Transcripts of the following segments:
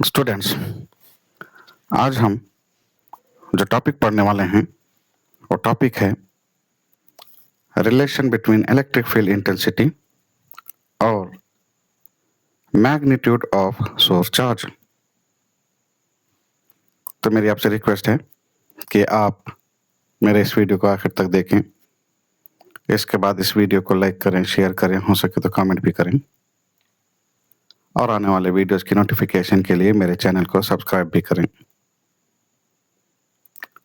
Students, आज हम जो टॉपिक पढ़ने वाले हैं वो टॉपिक है relation between electric field intensity और मैग्नीट्यूड ऑफ सोर्स चार्ज। तो मेरी आपसे रिक्वेस्ट है कि आप मेरे इस वीडियो को आखिर तक देखें। इसके बाद इस वीडियो को लाइक करें, शेयर करें, हो सके तो कमेंट भी करें और आने वाले वीडियोस की नोटिफिकेशन के लिए मेरे चैनल को सब्सक्राइब भी करें।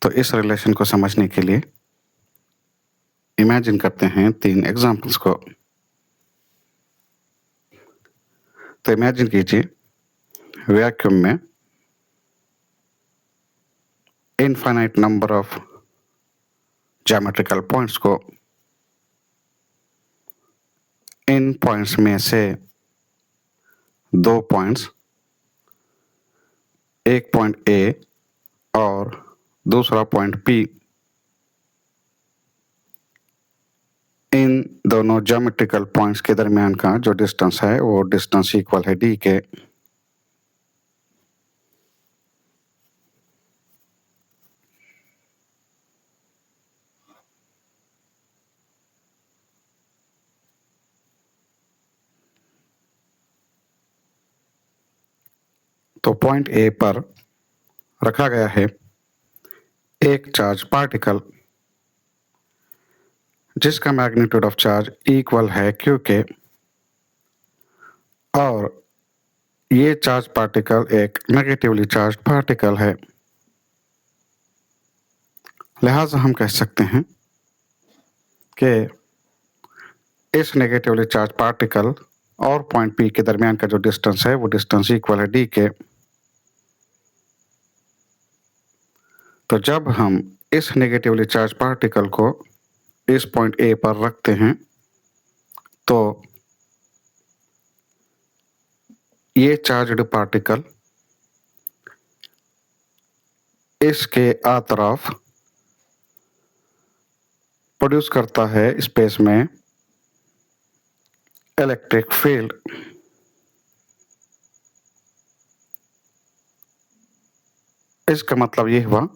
तो इस रिलेशन को समझने के लिए इमेजिन करते हैं 3 एग्जाम्पल्स को। तो इमेजिन कीजिए वैक्यूम में infinite number of geometrical points को, इन पॉइंट्स में से 2 पॉइंट्स, एक पॉइंट ए और दूसरा पॉइंट पी, इन दोनों ज्योमेट्रिकल पॉइंट्स के दरमियान का जो डिस्टेंस है वो डिस्टेंस इक्वल है डी के। तो पॉइंट ए पर रखा गया है एक चार्ज पार्टिकल जिसका मैग्नीट्यूड ऑफ चार्ज इक्वल है क्यू के, और ये चार्ज पार्टिकल एक नेगेटिवली चार्ज पार्टिकल है। लिहाजा हम कह सकते हैं कि इस नेगेटिवली चार्ज पार्टिकल और पॉइंट पी के दरमियान का जो डिस्टेंस है वो डिस्टेंस इक्वल है डी के। तो जब हम इस नेगेटिवली चार्ज पार्टिकल को इस पॉइंट ए पर रखते हैं तो ये चार्ज्ड पार्टिकल इसके आतरफ प्रोड्यूस करता है स्पेस में इलेक्ट्रिक फील्ड। इसका मतलब ये हुआ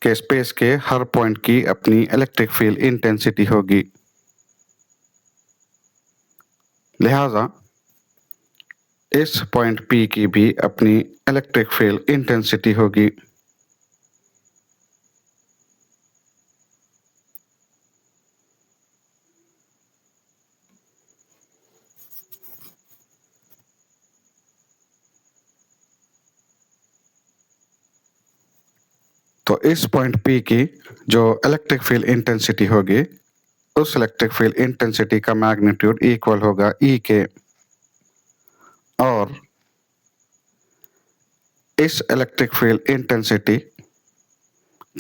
कि स्पेस के हर पॉइंट की अपनी इलेक्ट्रिक फील्ड इंटेंसिटी होगी। लिहाजा इस पॉइंट पी की भी अपनी इलेक्ट्रिक फील्ड इंटेंसिटी होगी। तो इस पॉइंट पी की जो इलेक्ट्रिक फील्ड इंटेंसिटी होगी उस इलेक्ट्रिक फील्ड इंटेंसिटी का मैग्नीट्यूड इक्वल होगा ई के, और इस इलेक्ट्रिक फील्ड इंटेंसिटी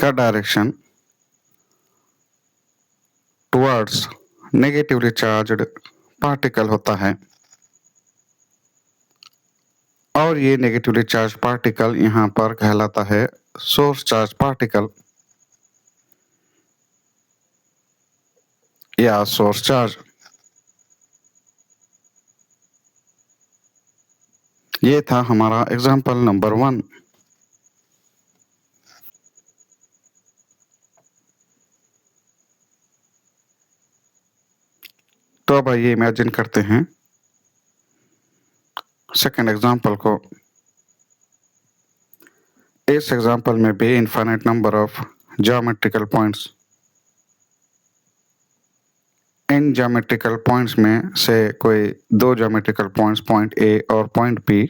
का direction towards negatively charged particle होता है, और ये नेगेटिवली चार्ज पार्टिकल यहाँ पर कहलाता है सोर्स चार्ज पार्टिकल या सोर्स चार्ज। ये था हमारा एग्जाम्पल नंबर 1। तो अब आइए इमेजिन करते हैं सेकेंड एग्जाम्पल को। इस एग्जाम्पल में भी infinite number of geometrical points, in geometrical points में से कोई 2 ज्योमेट्रिकल पॉइंट्स, पॉइंट ए और पॉइंट पी,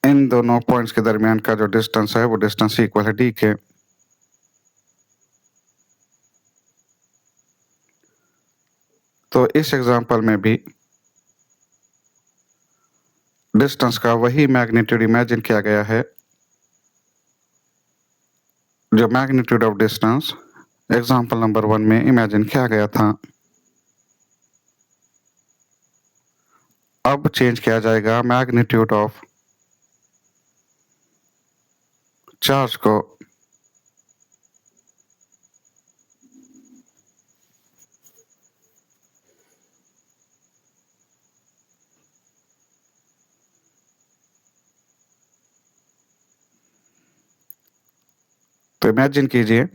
इन दोनों पॉइंट्स के दरमियान का जो डिस्टेंस है वो डिस्टेंस इक्वल है डी के। तो इस एग्जाम्पल में भी डिस्टेंस का वही मैग्नीट्यूड इमेजिन किया गया है जो magnitude of distance example number 1 में इमेजिन किया गया था। अब चेंज किया जाएगा मैग्नीट्यूड ऑफ चार्ज को। तो इमेजिन कीजिए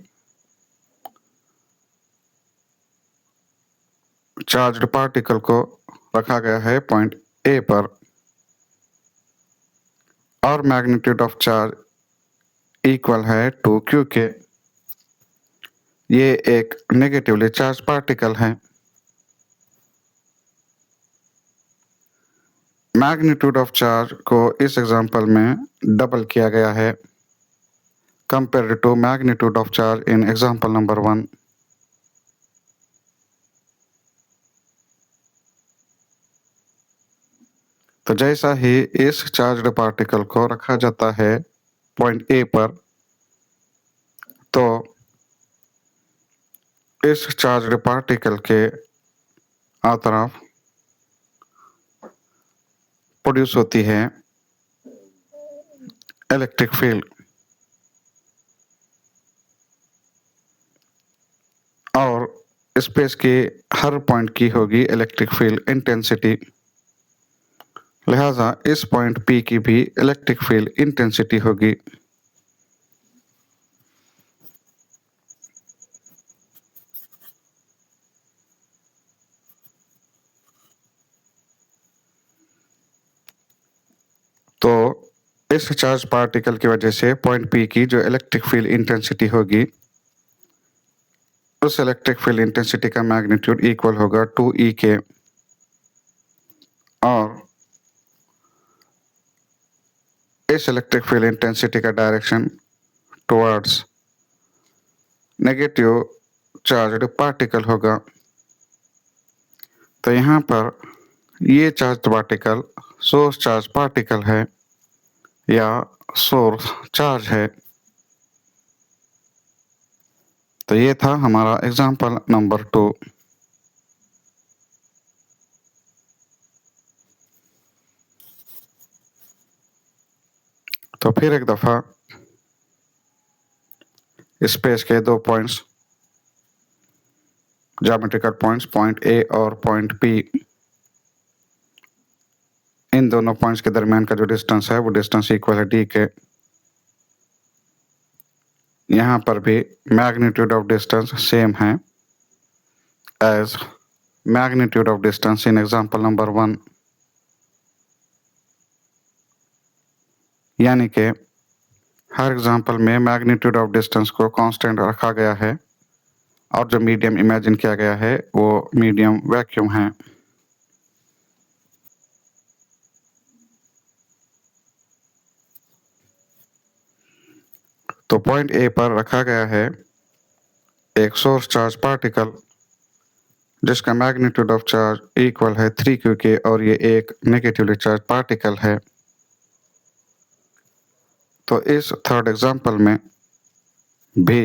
चार्ज्ड पार्टिकल को रखा गया है पॉइंट ए पर और मैग्नीट्यूड ऑफ चार्ज इक्वल है 2q के। ये एक नेगेटिवली चार्ज पार्टिकल है। मैग्नीट्यूड ऑफ चार्ज को इस एग्जांपल में डबल किया गया है compare to magnitude of charge in example number 1। तो जैसा ही इस चार्ज्ड पार्टिकल को रखा जाता है पॉइंट ए पर, तो इस चार्ज्ड पार्टिकल के तरफ प्रोड्यूस होती है इलेक्ट्रिक फील्ड और स्पेस के हर पॉइंट की होगी इलेक्ट्रिक फील्ड इंटेंसिटी। लिहाजा इस पॉइंट P की भी इलेक्ट्रिक फील्ड इंटेंसिटी होगी। तो इस चार्ज पार्टिकल की वजह से पॉइंट P की जो इलेक्ट्रिक फील्ड इंटेंसिटी होगी, उस इलेक्ट्रिक फील्ड इंटेंसिटी का मैग्नीट्यूड इक्वल होगा 2E के और इस इलेक्ट्रिक फील्ड इंटेंसिटी का direction towards negative charged particle होगा। तो यहाँ पर ये charge particle source charge particle है या सोर्स चार्ज है। तो ये था हमारा एग्जाम्पल नंबर 2। तो फिर एक दफा स्पेस के दो points, geometrical points point A और पॉइंट P, इन दोनों पॉइंट्स के दरमियान का जो डिस्टेंस है वो डिस्टेंस इक्वल है d के। यहाँ पर भी मैग्नीट्यूड ऑफ डिस्टेंस सेम है as magnitude of distance in example number 1, यानी कि हर एग्जांपल में मैग्नीट्यूड ऑफ डिस्टेंस को कांस्टेंट रखा गया है और जो मीडियम इमेजिन किया गया है वो मीडियम वैक्यूम है। तो पॉइंट ए पर रखा गया है एक सोर्स चार्ज पार्टिकल जिसका मैग्नीट्यूड ऑफ चार्ज इक्वल है 3q के और ये एक नेगेटिवली चार्ज पार्टिकल है। तो इस थर्ड एग्जांपल में भी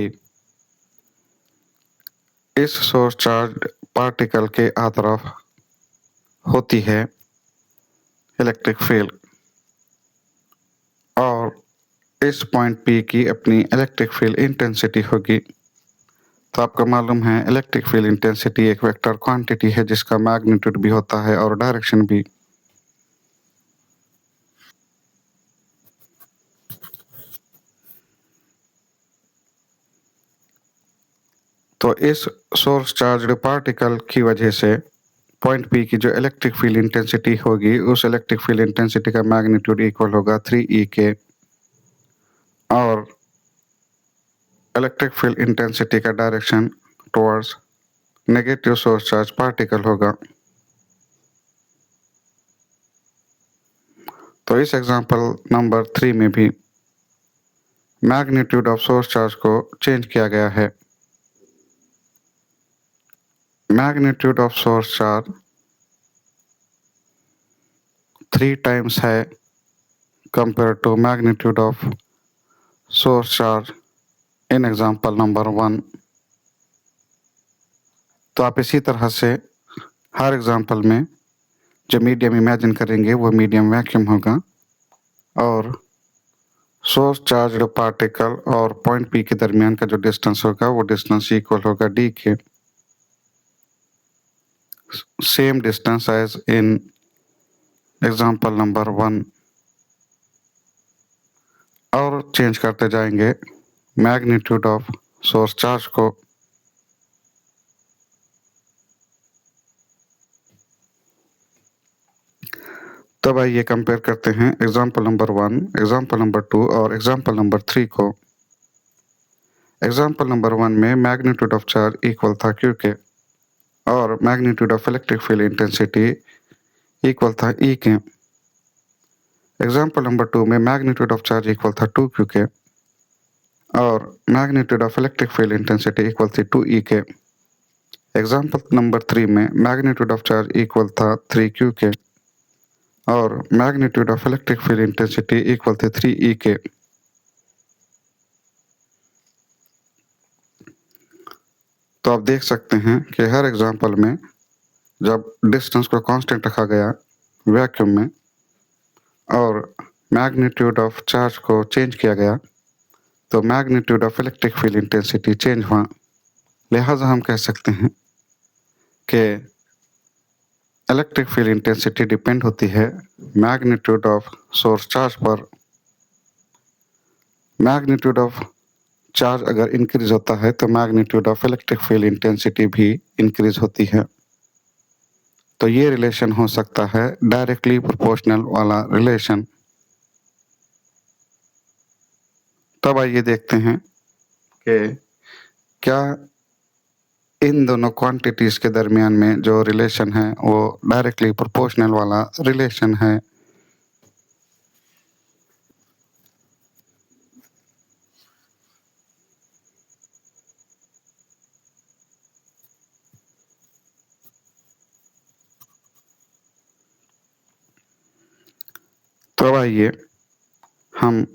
इस सोर्स चार्ज पार्टिकल के तरफ होती है इलेक्ट्रिक फील्ड और इस पॉइंट P की अपनी इलेक्ट्रिक फील्ड इंटेंसिटी होगी। तो आपको मालूम है इलेक्ट्रिक फील्ड इंटेंसिटी एक वेक्टर क्वांटिटी है जिसका मैग्नीट्यूड भी होता है और डायरेक्शन भी। तो इस सोर्स चार्ज्ड पार्टिकल की वजह से पॉइंट P की जो इलेक्ट्रिक फील्ड इंटेंसिटी होगी उस इलेक्ट्रिक फील्ड इंटेंसिटी का मैग्नीट्यूड इक्वल होगा 3E के और इलेक्ट्रिक फील्ड इंटेंसिटी का direction towards negative source charge particle होगा। तो इस एग्जांपल नंबर 3 में भी मैग्नीट्यूड ऑफ सोर्स चार्ज को चेंज किया गया है। Magnitude of source charge 3 times है compare to magnitude of source charge in example number 1। तो आप इसी तरह से हर एग्जांपल में जो मीडियम इमेजिन करेंगे वो मीडियम वैक्यूम होगा और सोर्स चार्ज्ड पार्टिकल और पॉइंट P के दरमियान का जो डिस्टेंस होगा वो डिस्टेंस इक्वल होगा d के, same distance as in example number 1। और चेंज करते जाएंगे मैग्नीट्यूड ऑफ सोर्स चार्ज को तब आइए कंपेयर करते हैं एग्जाम्पल नंबर 1, एग्जाम्पल नंबर 2 और एग्जाम्पल नंबर 3 को। एग्जाम्पल नंबर 1 में मैग्नीट्यूड ऑफ चार्ज इक्वल था Q के और magnitude of electric field intensity equal था E के। एग्जाम्पल नंबर 2 में मैग्नीट्यूड ऑफ चार्ज इक्वल था 2Q के और magnitude of electric field intensity equal थी 2E के। एग्जाम्पल नंबर 3 में मैग्नीट्यूड ऑफ चार्ज इक्वल था 3Q के और magnitude of electric field intensity equal थे 3E के। तो आप देख सकते हैं कि हर एग्जाम्पल में जब डिस्टेंस को कांस्टेंट रखा गया वैक्यूम में और मैग्नीट्यूड ऑफ चार्ज को चेंज किया गया तो magnitude of electric field intensity change हुआ। लिहाजा हम कह सकते हैं कि इलेक्ट्रिक फील्ड इंटेंसिटी डिपेंड होती है मैग्नीट्यूड ऑफ सोर्स चार्ज पर। मैग्नीट्यूड ऑफ चार्ज अगर इंक्रीज होता है तो magnitude of electric field intensity भी इंक्रीज होती है। तो ये रिलेशन हो सकता है डायरेक्टली प्रोपोर्शनल वाला रिलेशन। तब आइए देखते हैं कि क्या इन दोनों क्वांटिटीज के दरमियान में जो रिलेशन है वो डायरेक्टली प्रोपोर्शनल वाला रिलेशन है। तो आइए हम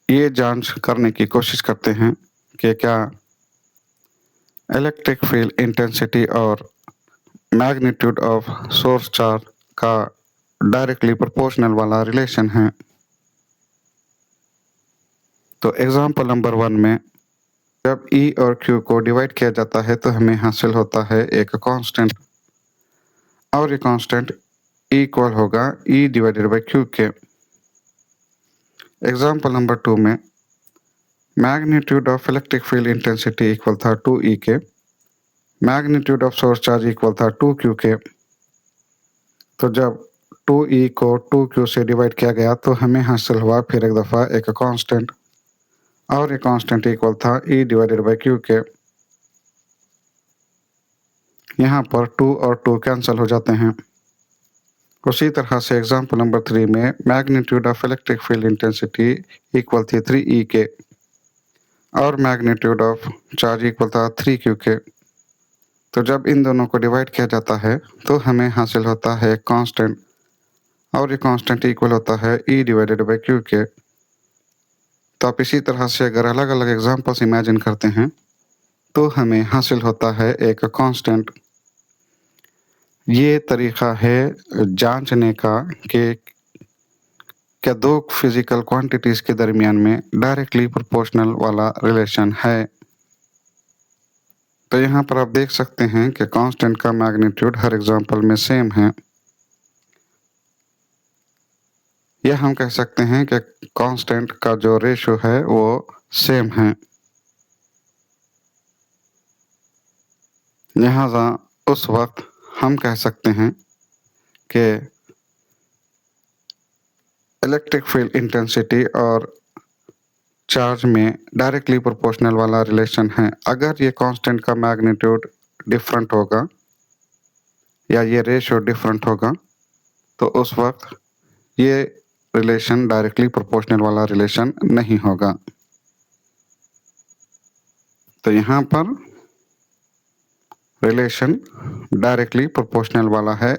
ये जांच करने की कोशिश करते हैं कि क्या इलेक्ट्रिक फील्ड इंटेंसिटी और मैग्नीट्यूड ऑफ सोर्स चार्ज का डायरेक्टली प्रोपोर्शनल वाला रिलेशन है। तो एग्जांपल नंबर 1 में जब E और Q को डिवाइड किया जाता है तो हमें हासिल होता है एक कांस्टेंट और ये कांस्टेंट इक्वल होगा E डिवाइडेड बाय Q के। एग्जांपल नंबर 2 में magnitude of electric field intensity equal था 2E के, magnitude of source charge equal था 2Q के। तो जब 2E को 2Q से डिवाइड किया गया तो हमें हासिल हुआ फिर एक दफ़ा एक कांस्टेंट और ये कांस्टेंट इक्वल था E डिवाइडेड बाय Q के। यहाँ पर 2 और 2 कैंसिल हो जाते हैं। उसी तरह से एग्जांपल नंबर 3 में magnitude of electric field intensity equal थी 3E के और मैग्नीट्यूड ऑफ चार्ज इक्वल था 3Q के। तो जब इन दोनों को डिवाइड किया जाता है तो हमें हासिल होता है एक कांस्टेंट और ये कांस्टेंट इक्वल होता है E डिवाइडेड बाय Q के। तो आप इसी तरह से अगर अलग अलग एग्जांपल्स इमेजिन करते हैं तो हमें हासिल होता है एक कांस्टेंट। ये तरीका है जांचने का कि क्या दो फिजिकल क्वांटिटीज के दरमियान में डायरेक्टली प्रोपोर्शनल वाला रिलेशन है। तो यहाँ पर आप देख सकते हैं कि कांस्टेंट का मैग्नीट्यूड हर एग्जांपल में सेम है। यह हम कह सकते हैं कि कांस्टेंट का जो रेशियो है वो सेम है। लिहाजा उस वक्त हम कह सकते हैं कि इलेक्ट्रिक फील्ड इंटेंसिटी और चार्ज में डायरेक्टली प्रोपोर्शनल वाला रिलेशन है। अगर ये कांस्टेंट का मैग्नीट्यूड डिफरेंट होगा या ये रेशियो डिफरेंट होगा तो उस वक्त ये रिलेशन डायरेक्टली प्रोपोर्शनल वाला रिलेशन नहीं होगा। तो यहाँ पर रिलेशन डायरेक्टली प्रोपोर्शनल वाला है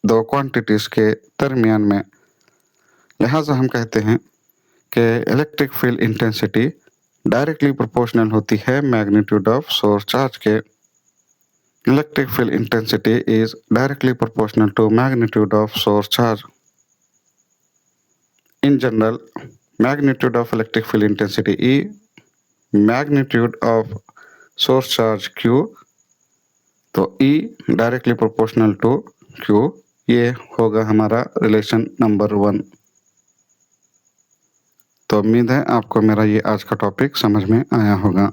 दो क्वांटिटीज के दरमियान में। लिहाजा हम कहते हैं कि electric field intensity directly proportional होती है मैग्नीट्यूड ऑफ सोर्स चार्ज के। Electric field intensity is directly proportional to magnitude of source charge. In general magnitude of electric field intensity E, magnitude of source charge Q। तो E directly proportional to Q, ये होगा हमारा relation number 1। तो उम्मीद है आपको मेरा ये आज का टॉपिक समझ में आया होगा।